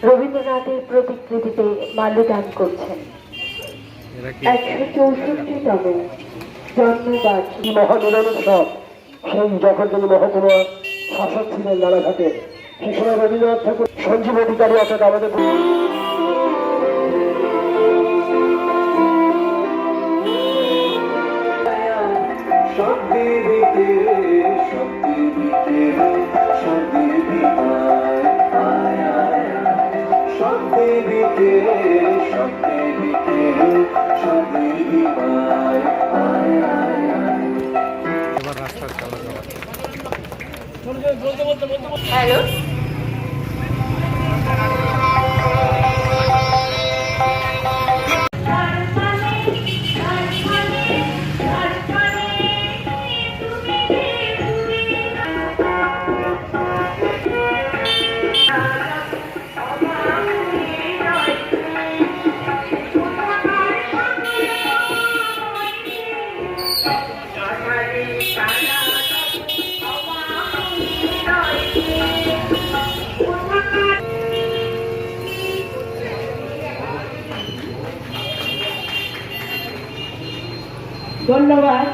রবীন্দ্রনাথের প্রতিকৃতিতে মাল্যদান করছেন 164তম জন্মবার্ষিকী মহামিলনোৎসব। সেই যখন তিনি মহকুমা শাসক ছিলেন নানাঘাটে, সেই সময় রবীন্দ্রনাথ ঠাকুর সঞ্জীব অধিকারী অর্থাৎ আমাদের হ্যালো ধন্যবাদ।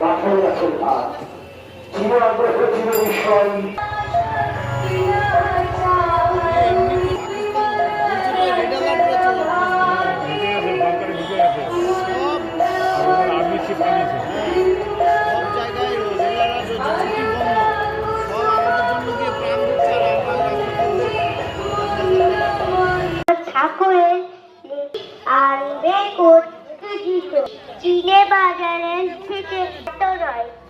বাছাই আছেন আর চির আগ্রহ চির বিষয় চিনে বাজারের থেকে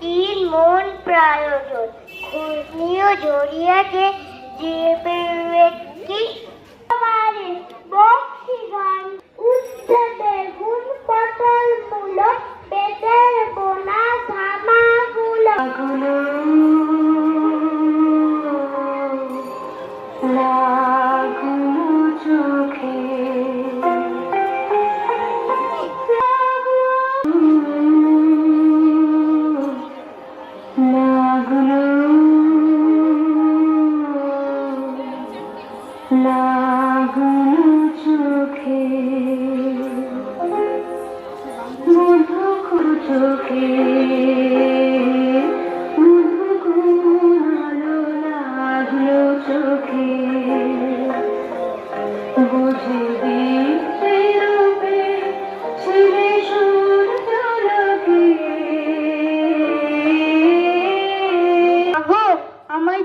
তিন মন প্রয়োজন ঘূর্ণিও জড়িয়েছে যে ব্যক্তি বক্সি গান উঠতে বেগুন পটল মূলো বেতের বোনা ধামাগুলো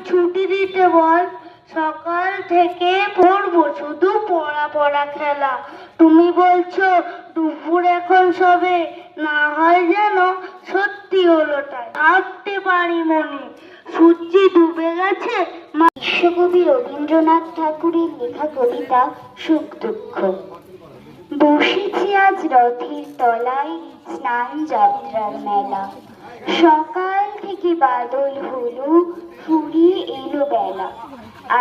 ছুটি দিতে বল, সকাল থেকে পড়বো শুধু পড়া পড়া খেলা। তুমি বলছো দুপুর এখন সবে, না হয় যেন সত্যি হলো তাই। ভাবতে পারি মনে সূর্য ডুবে গেছে। বিশ্বকবি রবীন্দ্রনাথ ঠাকুরের লেখা কবিতা সুখ দুঃখ। বসেছি আজ রথের তলায় স্নান যাত্রার মেলা, সকাল থেকে বাদল হলো ফুরিয়ে এলো বেলা।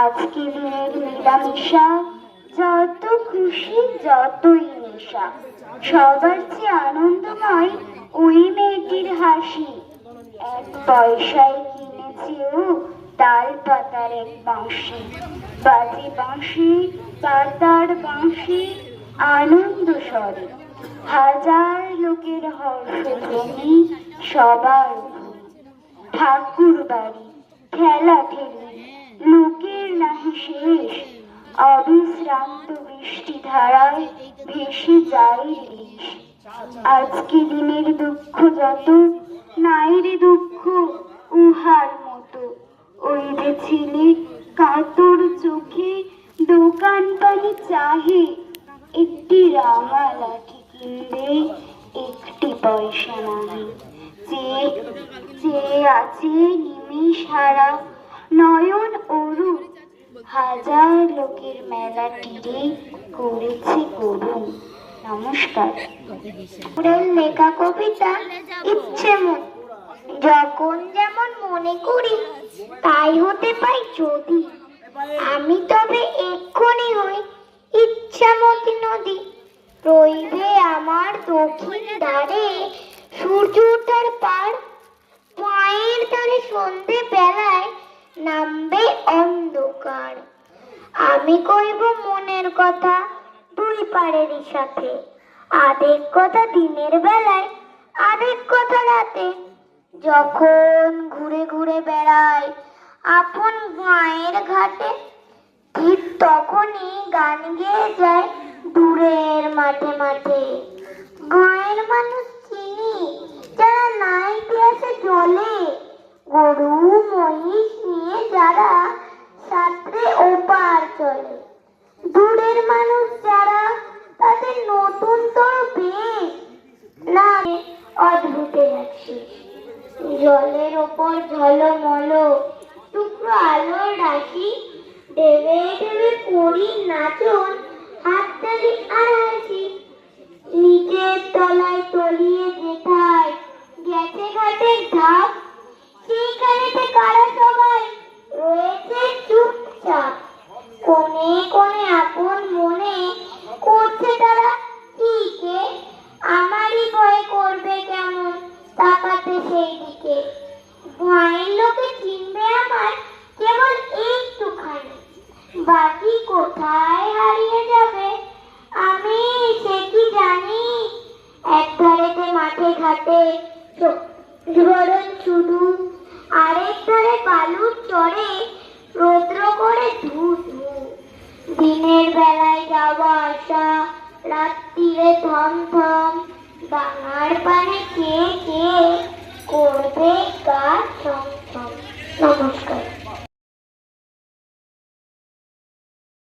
আজকে দিনের মেলামেশা, যত খুশি যতই নেশা, সবার চেয়ে আনন্দময় ওই মেয়েটির হাসি। এক পয়সায় কিনেছে ও তাল পাতার এক বাঁশি, বাজে বাঁশি পাতার বাঁশি আনন্দ স্বরে। হাজার লোকের হর্ষধ্বনি সবার ঠাকুর বাড়ি ঠেলা ঠেলি, লোকের নাহি শেষ। অবিশ্রান্ত বৃষ্টি ধারায় ভেসে যায় ইলিশ। আজকে দিনের দুঃখ যত, নাই রে দুঃখ উহার মতো। ওই যে ছেলে কাতর চোখে দোকান পানি চাহে, একটি রাঙা লাঠি কিনবে একটি পয়সা নাহি। চেয়ে আছে নিমেষ হারা নয়ন অরূপ, হাজার লোকের মেলা তীরে করেছি করুন নমস্কার। ওদের লেখা কবিতা ইচ্ছে মন, যখন যেমন মনে করি তাই হতে পাই যদি, আমি তবে এক্ষুনি হই ইচ্ছামতি নদী। রইবে আমার দক্ষিণ ধারে সূর্য ওঠার পার, পায়ের ধারে সন্ধে বেলায় নামবে অন্ধকার। আমি কইব মনের কথা দুই পাড়েরই সাথে, আধেক কথা দিনের বেলায় আধেক কথা রাতে। যখন ঘুরে ঘুরে বেড়াই আপন গায়ের ঘাটে, ঠিক তখনই গান গেয়ে যায় দূরের মাঠে মাঠে। গায়ের মানুষ চিনি যারা নাই ইতিহাসে জলে, গরু মহিষ নিয়ে যারা সাঁতরে ওপার চলে। দূরের মানুষ যারা তাদের নতুন তোর বেশ না অদ্ভুতে আছিস। জলের ওপর ঝলমল টুকরো আলোর রাশি, দেবে দেবে করি নাচন হাততালি আর হাসি। নিচের তলায় তলিয়ে যেথায় গেছে ঘাটের ধাপ, সেইখানেতে কারা সবাই রয়েছে চুপচাপ। কোণে কোণে আপন মনে করছে তারা টিকে, আমারই ভয় করবে কেমন তাকাতে সেই দিকে। ভয়ের লোকে চিনবে আমার কেবল একটুখানি, বাকি কোথায় হারিয়ে যাবে আমি সে কি জানি। এক ধারেতে মাঠে ঘাটে ঝরন শুধু, আরেক ধারে বালুর চরে রৌদ্র করে ধু ধু। দিনের বেলায় যাওয়া আসা, রাত্রিরে থম থম, ডাঙার পানে চেয়ে চেয়ে